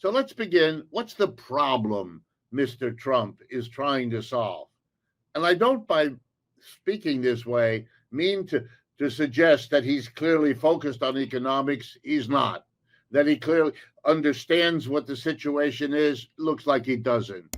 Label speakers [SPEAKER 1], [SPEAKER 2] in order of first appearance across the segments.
[SPEAKER 1] So let's begin. What's the problem Mr. Trump is trying to solve? And I don't, by speaking this way, mean to suggest that he's clearly focused on economics. He's not. That he clearly understands what the situation is. Looks like he doesn't.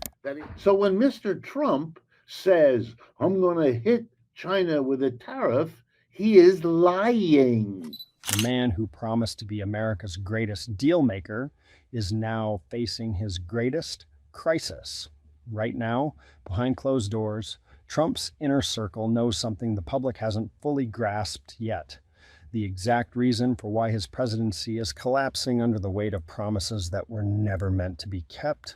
[SPEAKER 1] So when Mr. Trump says, I'm going to hit China with a tariff, he is lying.
[SPEAKER 2] The man who promised to be America's greatest dealmaker is now facing his greatest crisis. Right now, behind closed doors, Trump's inner circle knows something the public hasn't fully grasped yet. The exact reason for why his presidency is collapsing under the weight of promises that were never meant to be kept.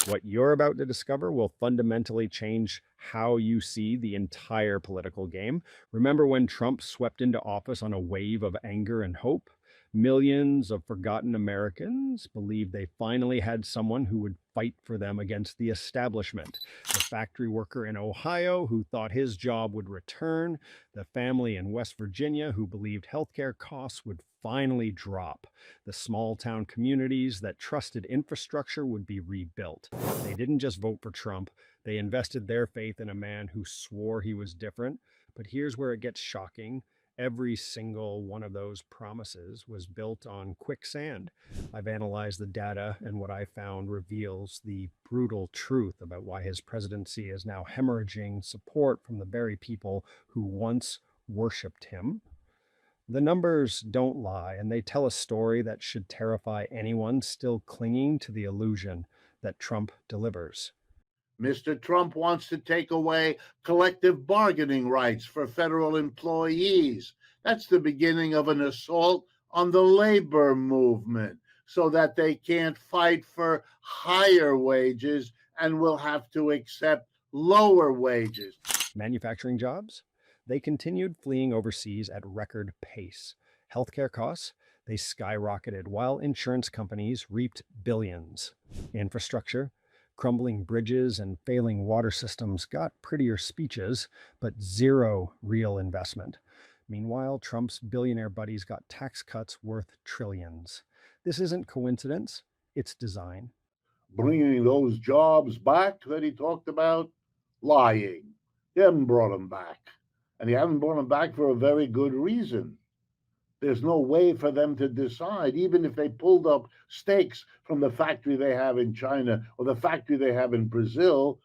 [SPEAKER 2] What you're about to discover will fundamentally change how you see the entire political game. Remember when Trump swept into office on a wave of anger and hope? Millions of forgotten Americans believed they finally had someone who would fight for them against the establishment. The factory worker in Ohio who thought his job would return, the family in West Virginia who believed healthcare costs would finally drop, the small town communities that trusted infrastructure would be rebuilt. They didn't just vote for Trump, they invested their faith in a man who swore he was different. But here's where it gets shocking. Every single one of those promises was built on quicksand. I've analyzed the data, and what I found reveals the brutal truth about why his presidency is now hemorrhaging support from the very people who once worshipped him. The numbers don't lie, and they tell a story that should terrify anyone still clinging to the illusion that Trump delivers.
[SPEAKER 1] Mr. Trump wants to take away collective bargaining rights for federal employees. That's the beginning of an assault on the labor movement so that they can't fight for higher wages and will have to accept lower wages.
[SPEAKER 2] Manufacturing jobs? They continued fleeing overseas at record pace. Healthcare costs? They skyrocketed while insurance companies reaped billions. Infrastructure? Crumbling bridges and failing water systems got prettier speeches, but zero real investment. Meanwhile, Trump's billionaire buddies got tax cuts worth trillions. This isn't coincidence, it's design.
[SPEAKER 1] Bringing those jobs back that he talked about, lying. He haven't brought them back. And he hasn't brought them back for a very good reason. There's no way for them to decide, even if they pulled up stakes from the factory they have in China or the factory they have in Brazil,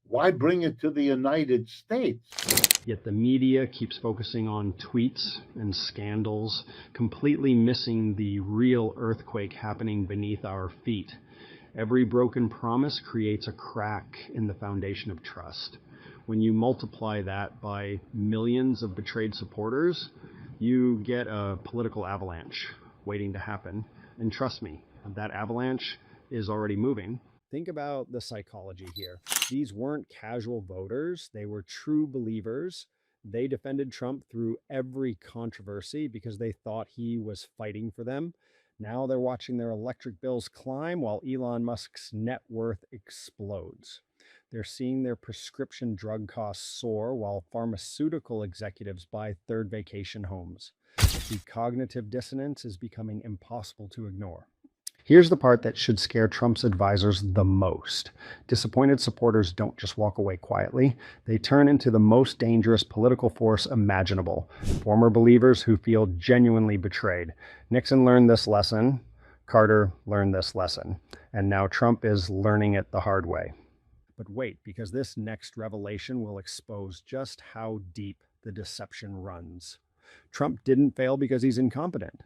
[SPEAKER 1] why bring it to the United States?
[SPEAKER 2] Yet the media keeps focusing on tweets and scandals, completely missing the real earthquake happening beneath our feet. Every broken promise creates a crack in the foundation of trust. When you multiply that by millions of betrayed supporters, you get a political avalanche waiting to happen. And trust me, that avalanche is already moving. Think about the psychology here. These weren't casual voters. They were true believers. They defended Trump through every controversy because they thought he was fighting for them. Now they're watching their electric bills climb while Elon Musk's net worth explodes. They're seeing their prescription drug costs soar while pharmaceutical executives buy third vacation homes. The cognitive dissonance is becoming impossible to ignore. Here's the part that should scare Trump's advisors the most. Disappointed supporters don't just walk away quietly. They turn into the most dangerous political force imaginable. Former believers who feel genuinely betrayed. Nixon learned this lesson. Carter learned this lesson. And now Trump is learning it the hard way. But wait, because this next revelation will expose just how deep the deception runs. Trump didn't fail because he's incompetent,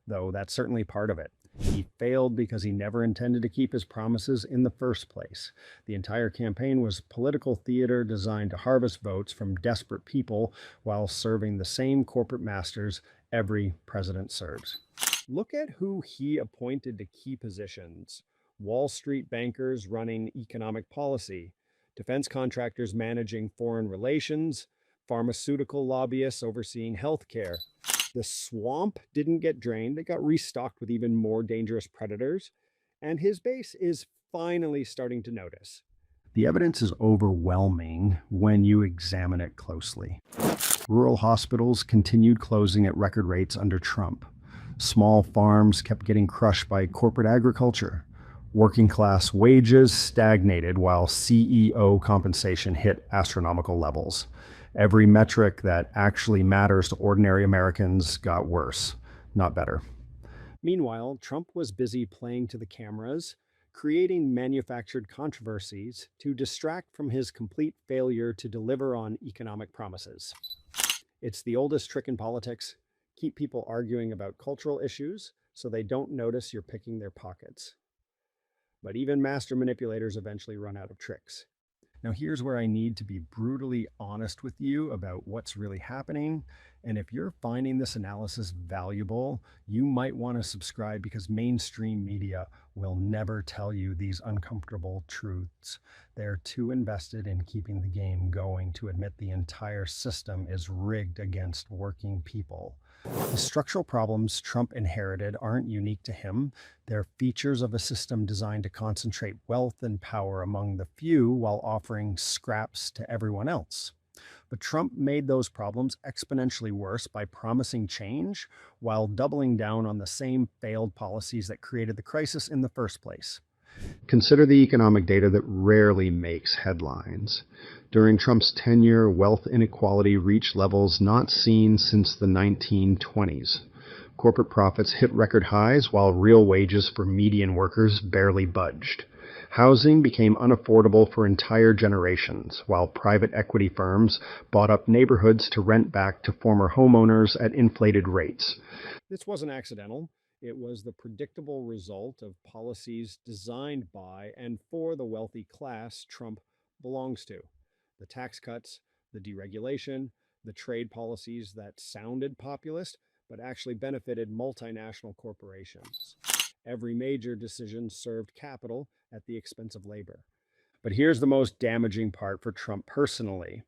[SPEAKER 2] though that's certainly part of it. He failed because he never intended to keep his promises in the first place. The entire campaign was political theater designed to harvest votes from desperate people while serving the same corporate masters every president serves. Look at who he appointed to key positions. Wall Street bankers running economic policy, defense contractors managing foreign relations, pharmaceutical lobbyists overseeing healthcare. The swamp didn't get drained. It got restocked with even more dangerous predators. And his base is finally starting to notice. The evidence is overwhelming when you examine it closely. Rural hospitals continued closing at record rates under Trump. Small farms kept getting crushed by corporate agriculture. Working class wages stagnated while CEO compensation hit astronomical levels. Every metric that actually matters to ordinary Americans got worse, not better. Meanwhile, Trump was busy playing to the cameras, creating manufactured controversies to distract from his complete failure to deliver on economic promises. It's the oldest trick in politics. Keep people arguing about cultural issues so they don't notice you're picking their pockets. But even master manipulators eventually run out of tricks. Now, here's where I need to be brutally honest with you about what's really happening. And if you're finding this analysis valuable, you might want to subscribe because mainstream media will never tell you these uncomfortable truths. They're too invested in keeping the game going to admit the entire system is rigged against working people. The structural problems Trump inherited aren't unique to him. They're features of a system designed to concentrate wealth and power among the few while offering scraps to everyone else. But Trump made those problems exponentially worse by promising change while doubling down on the same failed policies that created the crisis in the first place. Consider the economic data that rarely makes headlines. During Trump's tenure, wealth inequality reached levels not seen since the 1920s. Corporate profits hit record highs while real wages for median workers barely budged. Housing became unaffordable for entire generations, while private equity firms bought up neighborhoods to rent back to former homeowners at inflated rates. This wasn't accidental. It was the predictable result of policies designed by and for the wealthy class Trump belongs to. The tax cuts, the deregulation, the trade policies that sounded populist but actually benefited multinational corporations. Every major decision served capital at the expense of labor. But here's the most damaging part for Trump personally.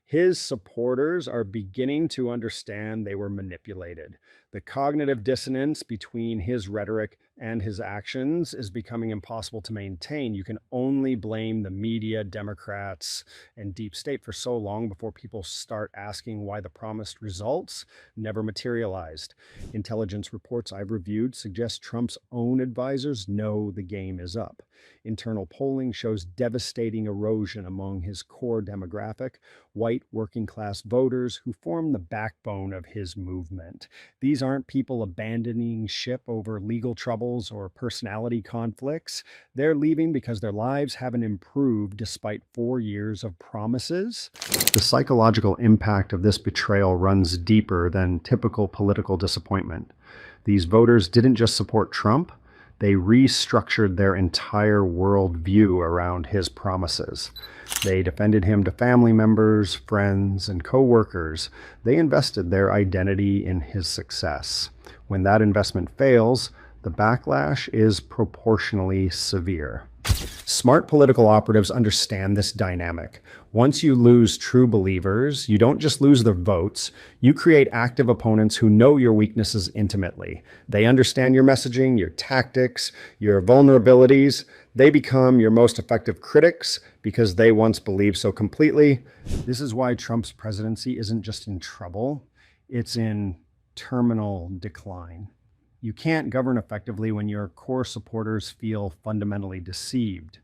[SPEAKER 2] His supporters are beginning to understand they were manipulated. The cognitive dissonance between his rhetoric and his actions is becoming impossible to maintain. You can only blame the media, Democrats, and deep state for so long before people start asking why the promised results never materialized. Intelligence reports I've reviewed suggest Trump's own advisors know the game is up. Internal polling shows devastating erosion among his core demographic, white working class voters who form the backbone of his movement. These aren't people abandoning ship over legal troubles or personality conflicts. They're leaving because their lives haven't improved despite 4 years of promises. The psychological impact of this betrayal runs deeper than typical political disappointment. These voters didn't just support Trump, they restructured their entire worldview around his promises. They defended him to family members, friends, and co-workers. They invested their identity in his success. When that investment fails, the backlash is proportionally severe. Smart political operatives understand this dynamic. Once you lose true believers, you don't just lose their votes, you create active opponents who know your weaknesses intimately. They understand your messaging, your tactics, your vulnerabilities. They become your most effective critics because they once believed so completely. This is why Trump's presidency isn't just in trouble, it's in terminal decline. You can't govern effectively when your core supporters feel fundamentally deceived.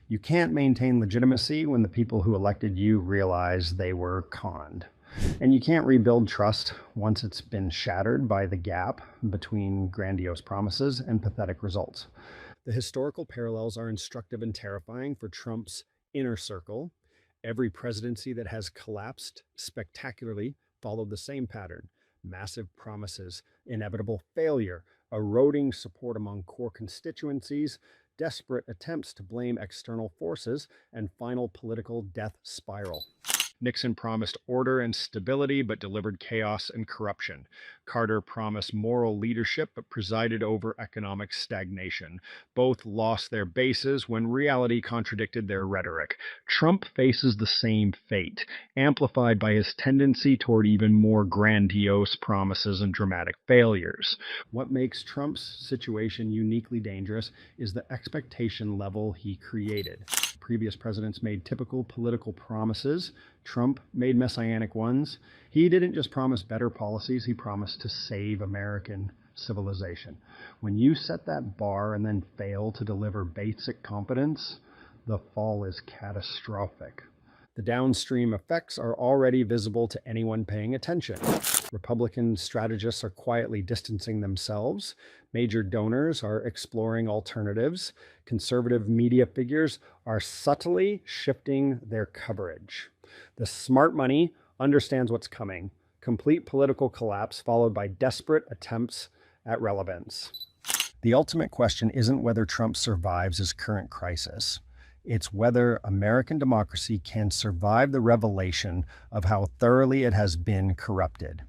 [SPEAKER 2] You can't maintain legitimacy when the people who elected you realize they were conned. And you can't rebuild trust once it's been shattered by the gap between grandiose promises and pathetic results. The historical parallels are instructive and terrifying for Trump's inner circle. Every presidency that has collapsed spectacularly followed the same pattern. Massive promises, inevitable failure, eroding support among core constituencies, desperate attempts to blame external forces, and final political death spiral. Nixon promised order and stability, but delivered chaos and corruption. Carter promised moral leadership, but presided over economic stagnation. Both lost their bases when reality contradicted their rhetoric. Trump faces the same fate, amplified by his tendency toward even more grandiose promises and dramatic failures. What makes Trump's situation uniquely dangerous is the expectation level he created. Previous presidents made typical political promises. Trump made messianic ones. He didn't just promise better policies, he promised to save American civilization. When you set that bar and then fail to deliver basic competence, the fall is catastrophic. The downstream effects are already visible to anyone paying attention. Republican strategists are quietly distancing themselves. Major donors are exploring alternatives. Conservative media figures are subtly shifting their coverage. The smart money understands what's coming. Complete political collapse followed by desperate attempts at relevance. The ultimate question isn't whether Trump survives his current crisis. It's whether American democracy can survive the revelation of how thoroughly it has been corrupted.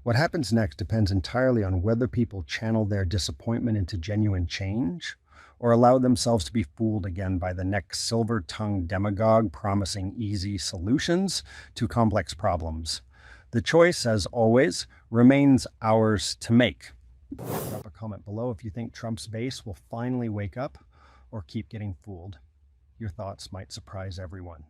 [SPEAKER 2] What happens next depends entirely on whether people channel their disappointment into genuine change or allow themselves to be fooled again by the next silver-tongued demagogue promising easy solutions to complex problems. The choice, as always, remains ours to make. Drop a comment below if you think Trump's base will finally wake up or keep getting fooled. Your thoughts might surprise everyone.